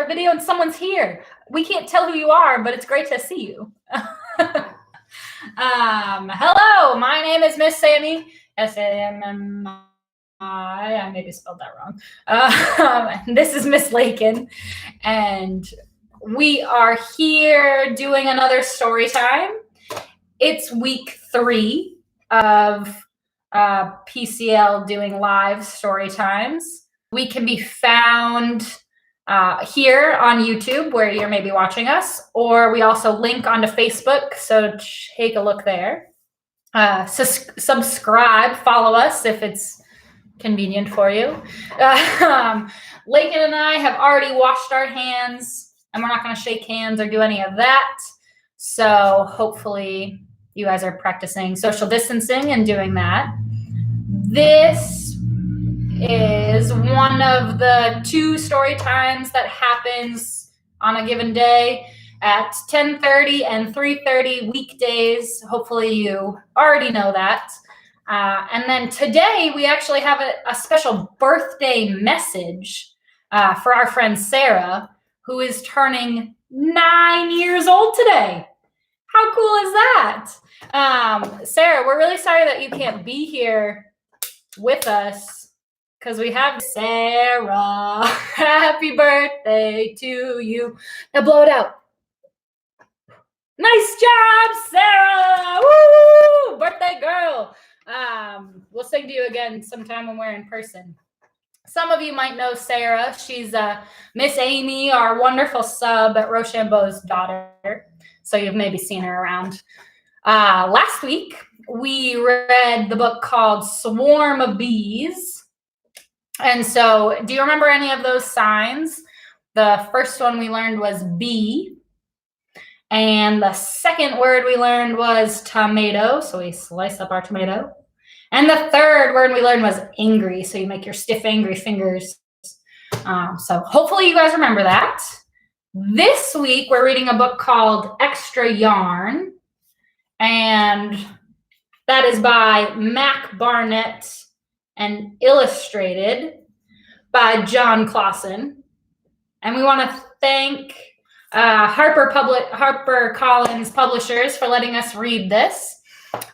our video and someone's here. We can't tell who you are, but it's great to see you. Hello, my name is Miss Sammy, S-A-M-M-I. I maybe spelled that wrong. This is Miss Lakin, and we are here doing another story time. It's week 3 of PCL doing live story times. We can be found here on YouTube where you're maybe watching us, or we also link onto Facebook, so take a look there. Subscribe, follow us if it's convenient for you. Lakin and I have already washed our hands, and we're not going to shake hands or do any of that. So hopefully you guys are practicing social distancing and doing that. This is one of the 2 story times that happens on a given day at 10:30 and 3:30 weekdays. Hopefully you already know that. And then today we actually have a special birthday message for our friend Sarah, who is turning 9 years old today. How cool is that? Sarah, we're really sorry that you can't be here with us because we have Sarah. Happy birthday to you. Now blow it out. Nice job, Sarah. Woo! Birthday girl. We'll sing to you again sometime when we're in person. Some of you might know Sarah. She's Miss Amy, our wonderful sub at Rochambeau's daughter. So you've maybe seen her around. Last week, we read the book called Swarm of Bees. And so do you remember any of those signs? The first one we learned was bee. And the second word we learned was tomato. So we slice up our tomato. And the third word we learned was angry. So you make your stiff, angry fingers. So hopefully you guys remember that. This week, we're reading a book called Extra Yarn. And that is by Mac Barnett and illustrated by John Clausen. And we want to thank HarperCollins Publishers for letting us read this.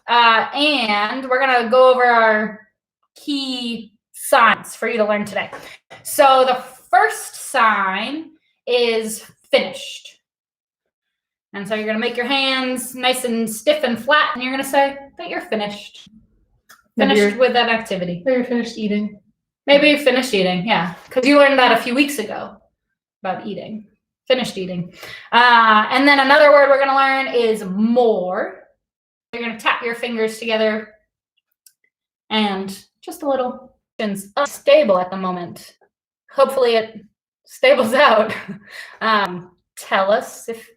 And we're going to go over our key signs for you to learn today. So the first sign is finished. And so you're going to make your hands nice and stiff and flat, and you're going to say that you're finished. Finished with that activity. Maybe you're finished eating. Maybe you finished eating, yeah. Because you learned that a few weeks ago about eating. Finished eating. And then another word we're going to learn is more. You're going to tap your fingers together and just a little. It's unstable at the moment. Hopefully it stables out. Tell us if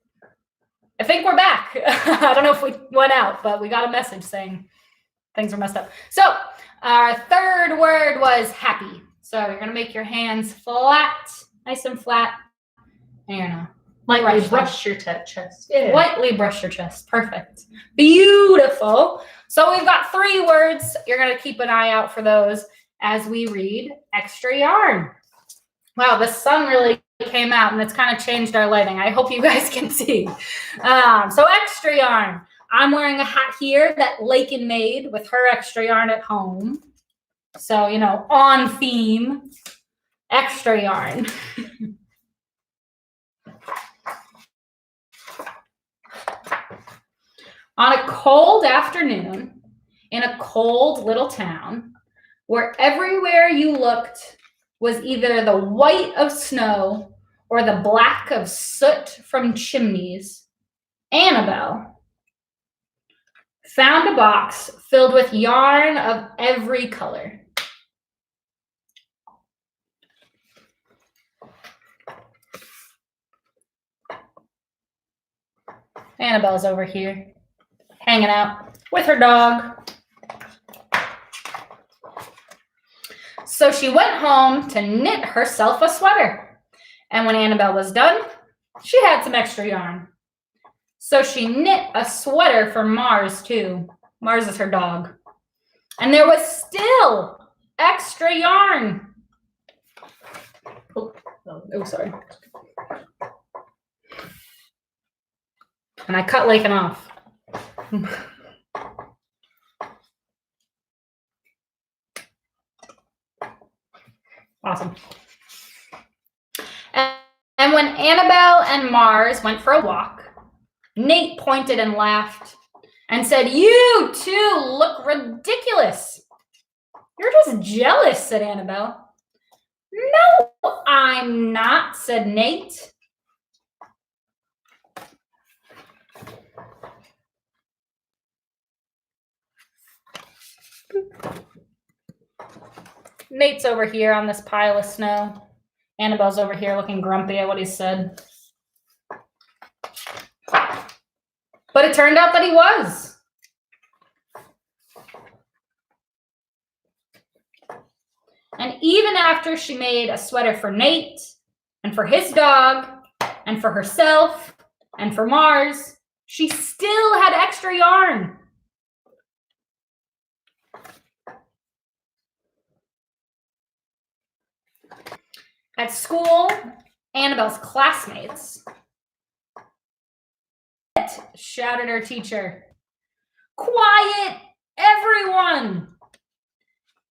I think we're back. I don't know if we went out, but we got a message saying things are messed up. So our third word was happy. So you're going to make your hands flat, nice and flat. And you're going to lightly brush your chest. Yeah. Lightly brush your chest. Perfect. Beautiful. So we've got 3 words. You're going to keep an eye out for those as we read Extra Yarn. Wow, the sun really came out and it's kind of changed our lighting. I hope you guys can see. So Extra Yarn. I'm wearing a hat here that Lakin made with her extra yarn at home. So, you know, on theme. Extra yarn. On a cold afternoon in a cold little town where everywhere you looked was either the white of snow or the black of soot from chimneys, Annabelle found a box filled with yarn of every color. Annabelle's over here, hanging out with her dog. So she went home to knit herself a sweater. And when Annabelle was done, she had some extra yarn. So she knit a sweater for Mars too. Mars is her dog. And there was still extra yarn. Oh, sorry. And I cut Lakin off. Awesome. And when Annabelle and Mars went for a walk, Nate pointed and laughed and said, "You two look ridiculous." "You're just jealous," said Annabelle. "No, I'm not," said Nate. Nate's over here on this pile of snow. Annabelle's over here looking grumpy at what he said. But it turned out that he was. And even after she made a sweater for Nate, and for his dog, and for herself, and for Mars, she still had extra yarn. At school, Annabelle's classmates shouted her teacher, "Quiet, everyone!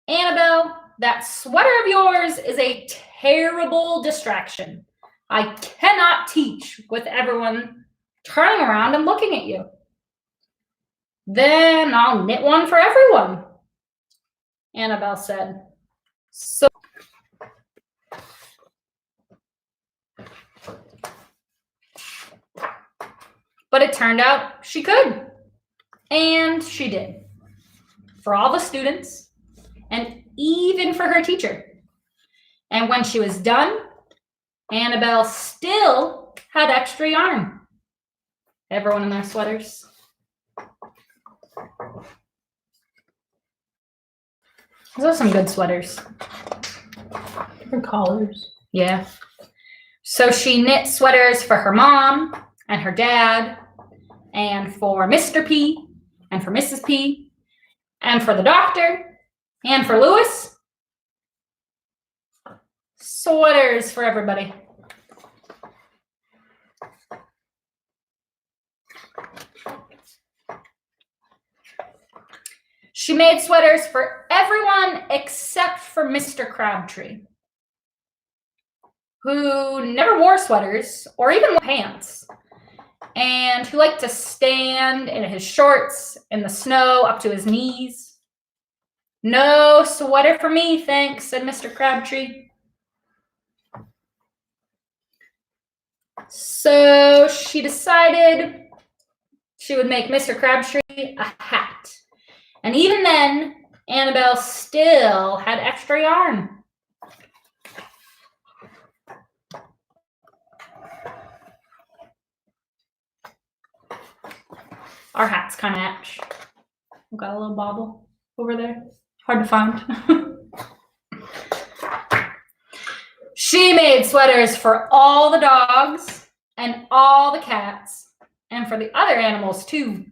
Annabelle, that sweater of yours is a terrible distraction. I cannot teach with everyone turning around and looking at you." "Then I'll knit one for everyone," Annabelle said. But it turned out she could. And she did. For all the students, and even for her teacher. And when she was done, Annabelle still had extra yarn. Everyone in their sweaters. Those are some good sweaters. Different colors. Yeah. So she knit sweaters for her mom and her dad, and for Mr. P, and for Mrs. P, and for the doctor, and for Lewis. Sweaters for everybody. She made sweaters for everyone except for Mr. Crabtree, who never wore sweaters or even wore pants, and who liked to stand in his shorts in the snow up to his knees. "No sweater for me, thanks," said Mr. Crabtree. So she decided she would make Mr. Crabtree a hat. And even then, Annabelle still had extra yarn. Our hats kind of match. We've got a little bobble over there. Hard to find. She made sweaters for all the dogs and all the cats, and for the other animals too,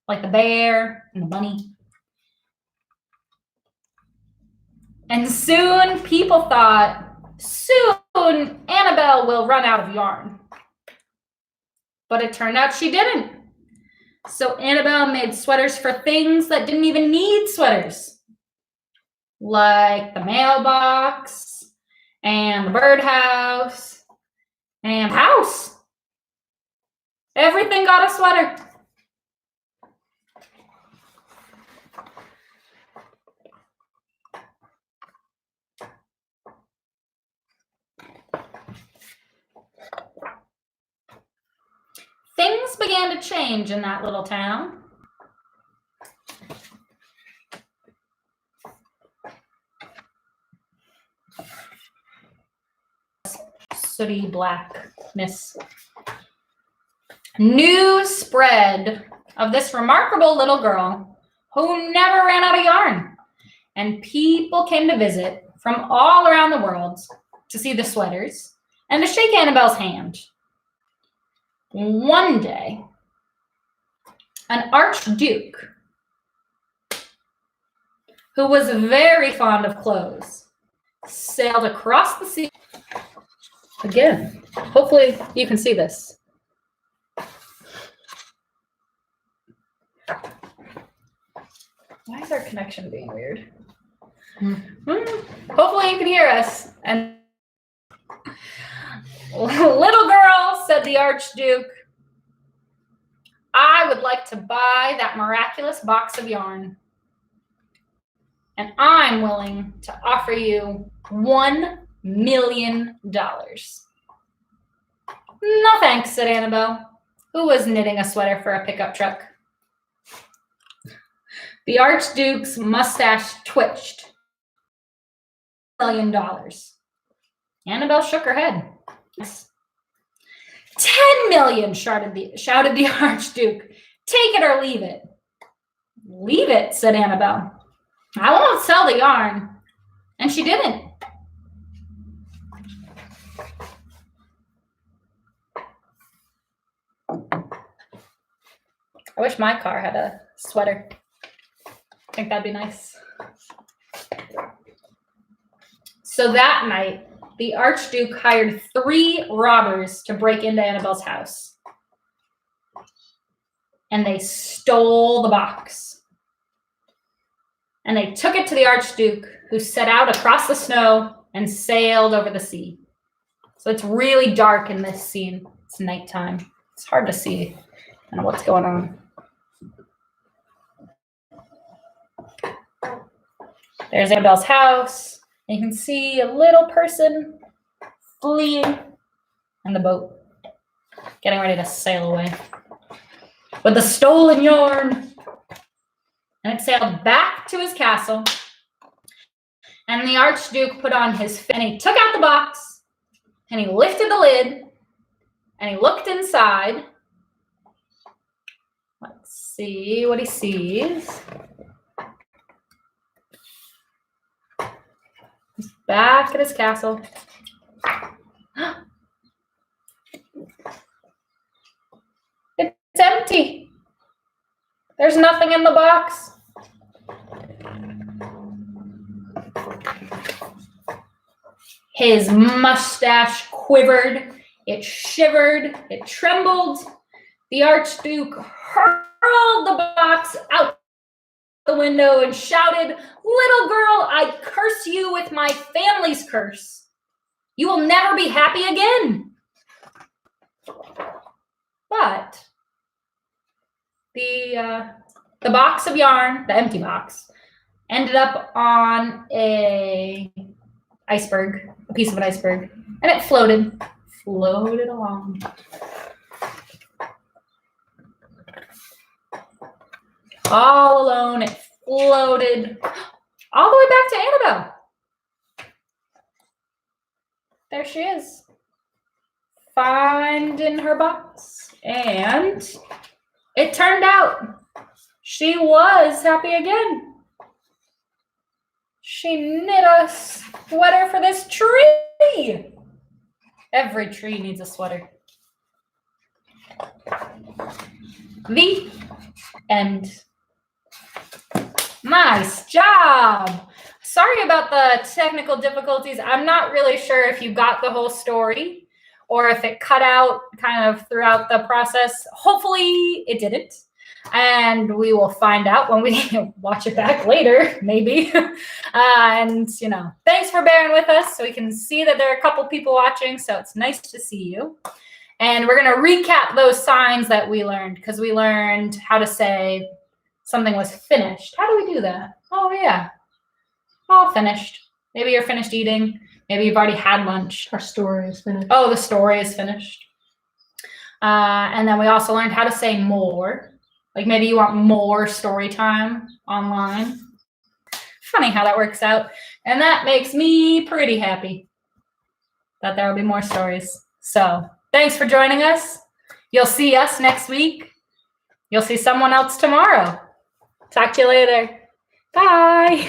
like the bear and the bunny. And soon people thought, soon Annabelle will run out of yarn. But it turned out she didn't. So Annabelle made sweaters for things that didn't even need sweaters, like the mailbox and the birdhouse and the house. Everything got a sweater. Things began to change in that little town. Sooty blackness. News spread of this remarkable little girl who never ran out of yarn, and people came to visit from all around the world to see the sweaters and to shake Annabelle's hand. One day, an archduke who was very fond of clothes sailed across the sea. Again, hopefully you can see this. Why is our connection being weird? Hopefully you can hear us. And little girl, said the Archduke, I would like to buy that miraculous box of yarn. And I'm willing to offer you $1 million. No thanks, said Annabelle, who was knitting a sweater for a pickup truck. The Archduke's mustache twitched. $1 million. Annabelle shook her head. Yes. 10 million, shouted the Archduke. Take it or leave it. Leave it, said Annabelle. I won't sell the yarn. And she didn't. I wish my car had a sweater. I think that'd be nice. So that night, the Archduke hired 3 robbers to break into Annabelle's house. And they stole the box. And they took it to the Archduke, who set out across the snow and sailed over the sea. So it's really dark in this scene. It's nighttime. It's hard to see kind of what's going on. There's Annabelle's house. And you can see a little person fleeing in the boat, getting ready to sail away with the stolen yarn. And it sailed back to his castle. And the Archduke put on his, and he took out the box, and he lifted the lid, and he looked inside. Let's see what he sees. He's back at his castle. It's empty. There's nothing in the box. His mustache quivered, it shivered, it trembled. The Archduke hurled the box out the window and shouted, "Little girl, I curse you with my family's curse. You will never be happy again." But the box of yarn, the empty box, ended up on a iceberg, a piece of an iceberg, and it floated along. All alone, it floated all the way back to Annabelle. There she is, finding her box. And it turned out she was happy again. She knit a sweater for this tree. Every tree needs a sweater. The end. Nice job. Sorry about the technical difficulties. I'm not really sure if you got the whole story or if it cut out kind of throughout the process. Hopefully it didn't. And we will find out when we watch it back later, maybe. And, thanks for bearing with us. So we can see that there are a couple people watching. So it's nice to see you. And we're going to recap those signs that we learned, because we learned how to say something was finished. How do we do that? Oh, yeah. All finished. Maybe you're finished eating. Maybe you've already had lunch. Our story is finished. Oh, the story is finished. And then we also learned how to say more. Like maybe you want more story time online. Funny how that works out. And that makes me pretty happy that there will be more stories. So thanks for joining us. You'll see us next week. You'll see someone else tomorrow. Talk to you later. Bye.